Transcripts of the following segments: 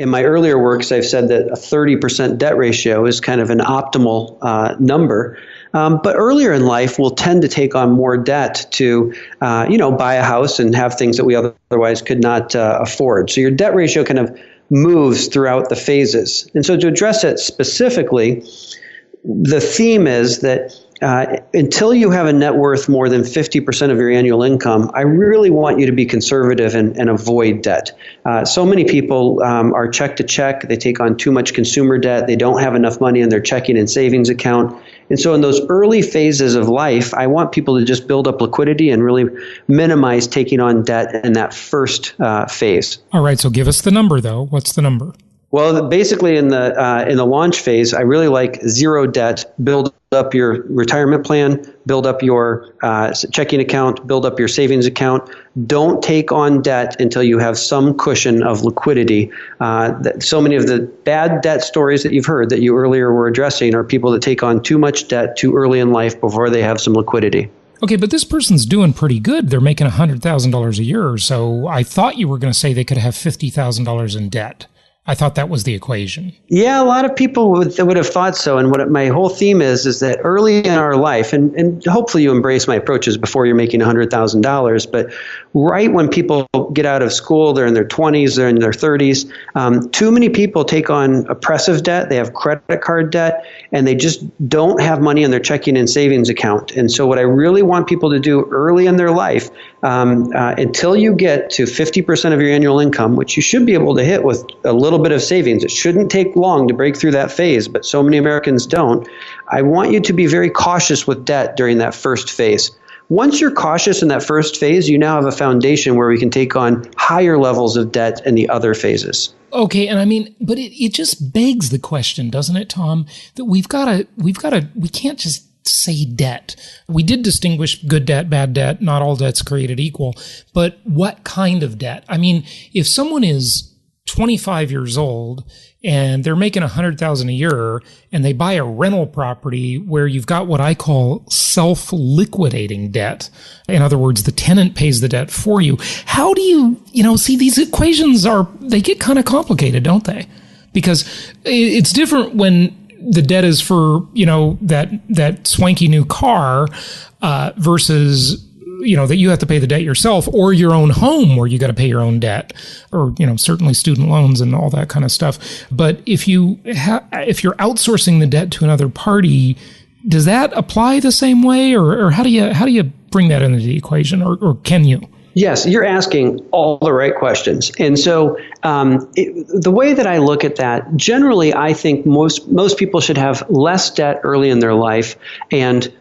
In my earlier works, I've said that a 30% debt ratio is kind of an optimal number. But earlier in life, we'll tend to take on more debt to, buy a house and have things that we otherwise could not afford. So your debt ratio kind of moves throughout the phases. And so to address it specifically, the theme is that until you have a net worth more than 50% of your annual income, I really want you to be conservative and avoid debt. So many people are check to check. They take on too much consumer debt. They don't have enough money in their checking and savings account. And so in those early phases of life, I want people to just build up liquidity and really minimize taking on debt in that first phase. All right. So give us the number, though. What's the number? Well, basically in the launch phase, I really like zero debt. Build up your retirement plan, build up your checking account, build up your savings account. Don't take on debt until you have some cushion of liquidity. So many of the bad debt stories that you've heard that you earlier were addressing are people that take on too much debt too early in life before they have some liquidity. Okay, but this person's doing pretty good. They're making $100,000 a year. So I thought you were going to say they could have $50,000 in debt. I thought that was the equation. Yeah, a lot of people would have thought so. And what my whole theme is that early in our life, and hopefully you embrace my approaches before you're making $100,000, but right when people get out of school, they're in their 20s, they're in their 30s, too many people take on oppressive debt, they have credit card debt, and they just don't have money in their checking and savings account. And so what I really want people to do early in their life, until you get to 50% of your annual income, which you should be able to hit with a little bit of savings. It shouldn't take long to break through that phase, but so many Americans don't. I want you to be very cautious with debt during that first phase. Once you're cautious in that first phase, you now have a foundation where we can take on higher levels of debt in the other phases. Okay, and but it just begs the question, doesn't it, Tom, that we can't just say debt. We did distinguish good debt, bad debt, not all debt's created equal, but what kind of debt? If someone is 25 years old and they're making $100,000 a year and they buy a rental property where you've got what I call self-liquidating debt. In other words, the tenant pays the debt for you. How do you see, these equations they get kind of complicated, don't they? Because it's different when the debt is for, that swanky new car, versus that you have to pay the debt yourself, or your own home where you got to pay your own debt, or, certainly student loans and all that kind of stuff. But if you're outsourcing the debt to another party, does that apply the same way, or how do you bring that into the equation, or can you? Yes, you're asking all the right questions. And so the way that I look at that, generally, I think most people should have less debt early in their life and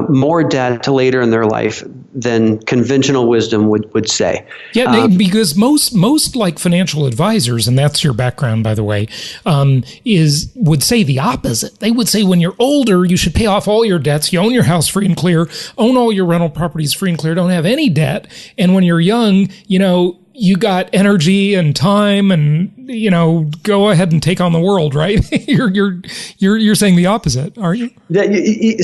more debt later in their life than conventional wisdom would say. Yeah, because most like financial advisors, and that's your background, by the way, would say the opposite. They would say when you're older, you should pay off all your debts. You own your house free and clear, own all your rental properties free and clear, don't have any debt. And when you're young, you got energy and time, and go ahead and take on the world, right? You're saying the opposite, aren't you?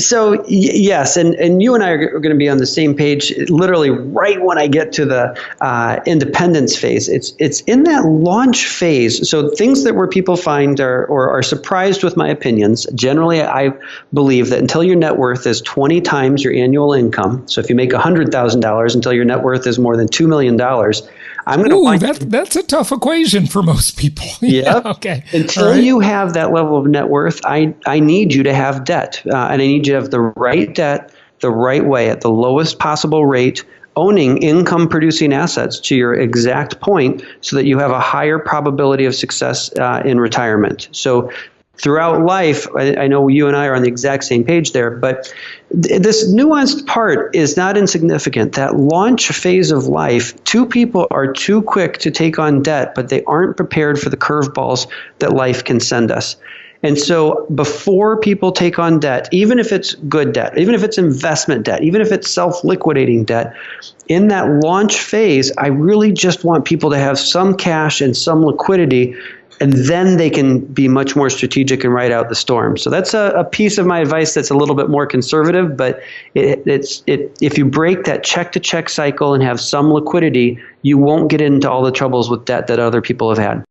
So yes, and you and I are going to be on the same page. Literally, right when I get to the independence phase, it's in that launch phase. So things where people find or are surprised with my opinions. Generally, I believe that until your net worth is 20 times your annual income. So if you make $100,000 until your net worth is more than $2 million. That's a tough equation for most people. Yeah. Okay. Until you have that level of net worth, I need you to have debt, and I need you to have the right debt, the right way, at the lowest possible rate, owning income-producing assets to your exact point, so that you have a higher probability of success in retirement. So throughout life, I know you and I are on the exact same page there, but this nuanced part is not insignificant. That launch phase of life, two people are too quick to take on debt, but they aren't prepared for the curveballs that life can send us. And so before people take on debt, even if it's good debt, even if it's investment debt, even if it's self-liquidating debt, in that launch phase, I really just want people to have some cash and some liquidity, and then they can be much more strategic and ride out the storm. So that's a piece of my advice that's a little bit more conservative, but if you break that check-to-check cycle and have some liquidity, you won't get into all the troubles with debt that other people have had.